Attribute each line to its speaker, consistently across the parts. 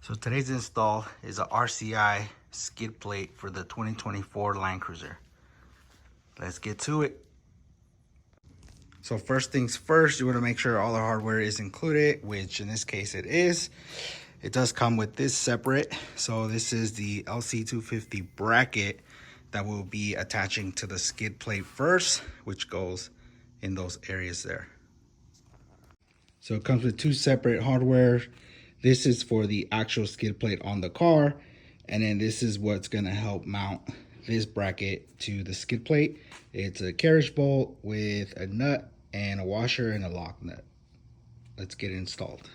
Speaker 1: So today's install is a RCI skid plate for the 2024 Landcruiser. Let's get to it. So first things first, you want to make sure all the hardware is included, which in this case it is. It does come with this separate. So this is the LC250 bracket that will be attaching to the skid plate first, which goes in those areas there. So it comes with two separate hardware. This is for the actual skid plate on the car, and then this is what's going to help mount this bracket to the skid plate. It's a carriage bolt with a nut and a washer and a lock nut. Let's get it installed.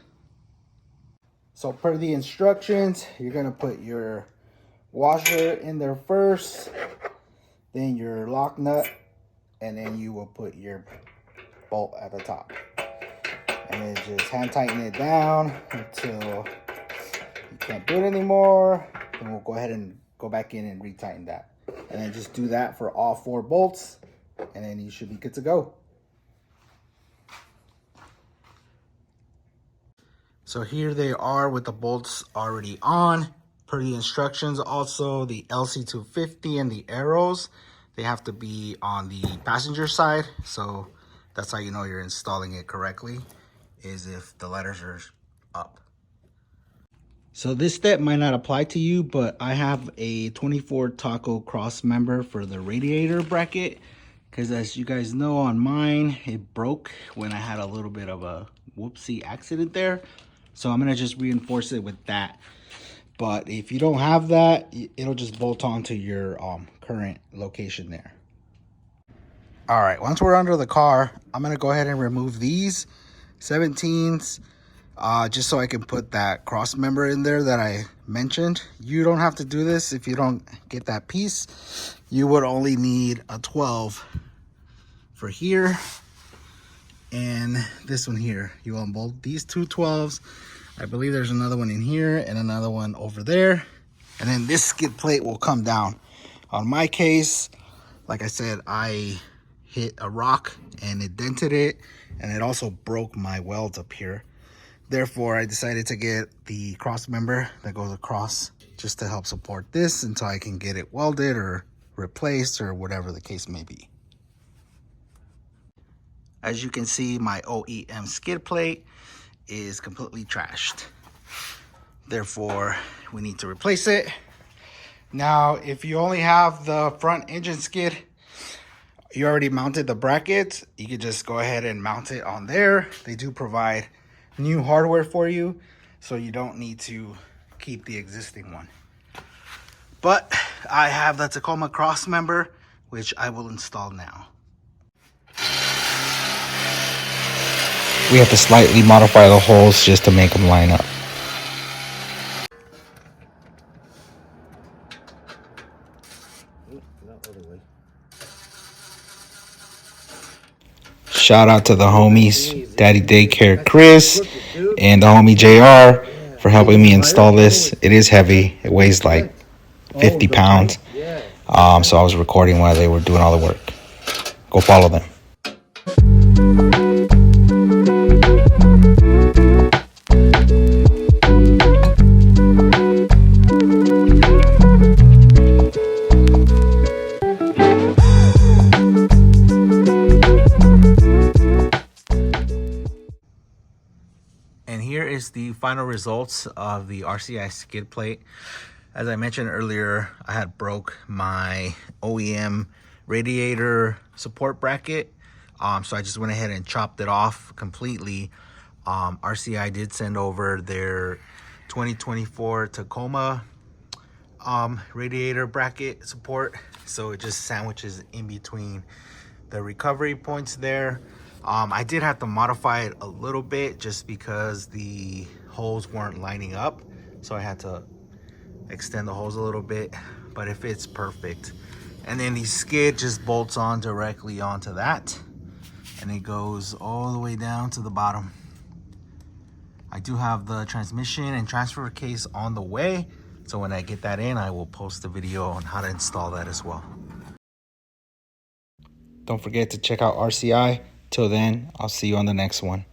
Speaker 1: So per the instructions, you're going to put your washer in there first, then your lock nut, and then you will put your bolt at the top. And then just hand tighten it down until you can't do it anymore. Then we'll go ahead and go back in and retighten that. And then just do that for all 4 bolts, and then you should be good to go. So here they are with the bolts already on. Per the instructions, also the LC250 and the arrows, they have to be on the passenger side. So that's how you know you're installing it correctly, is if the letters are up. So this step might not apply to you, but I have a 24 taco cross member for the radiator bracket, because as you guys know, on mine it broke when I had a little bit of a whoopsie accident there. So I'm gonna just reinforce it with that. But if you don't have that, it'll just bolt on to your current location there. All right, once we're under the car, I'm gonna go ahead and remove these 17s, just so I can put that cross member in there that I mentioned. You don't have to do this if you don't get that piece. You would only need a 12 for here and this one here. You unbolt these two 12s. I believe there's another one in here and another one over there. And then this skid plate will come down. On my case, like I said, I hit a rock and it dented it, and it also broke my welds up here. Therefore, I decided to get the cross member that goes across just to help support this until I can get it welded or replaced or whatever the case may be. As you can see, my OEM skid plate is completely trashed. Therefore, we need to replace it. Now, if you only have the front engine skid, you already mounted the brackets, you could just go ahead and mount it on there. They do provide new hardware for you, so you don't need to keep the existing one. But I have the Tacoma cross member, which I will install now. We have to slightly modify the holes just to make them line up. Shout out to the homies, Daddy Daycare Chris and the homie JR for helping me install this. It is heavy. It weighs like 50 pounds. So I was recording while they were doing all the work. Go follow them. And here is the final results of the RCI skid plate. As I mentioned earlier, I had broke my OEM radiator support bracket. So I just went ahead and chopped it off completely. RCI did send over their 2024 Tacoma radiator bracket support. So it just sandwiches in between the recovery points there. I did have to modify it a little bit just because the holes weren't lining up. So I had to extend the holes a little bit, but it fits perfect. And then the skid just bolts on directly onto that, and it goes all the way down to the bottom. I do have the transmission and transfer case on the way, so when I get that in, I will post a video on how to install that as well. Don't forget to check out RCI. Till then, I'll see you on the next one.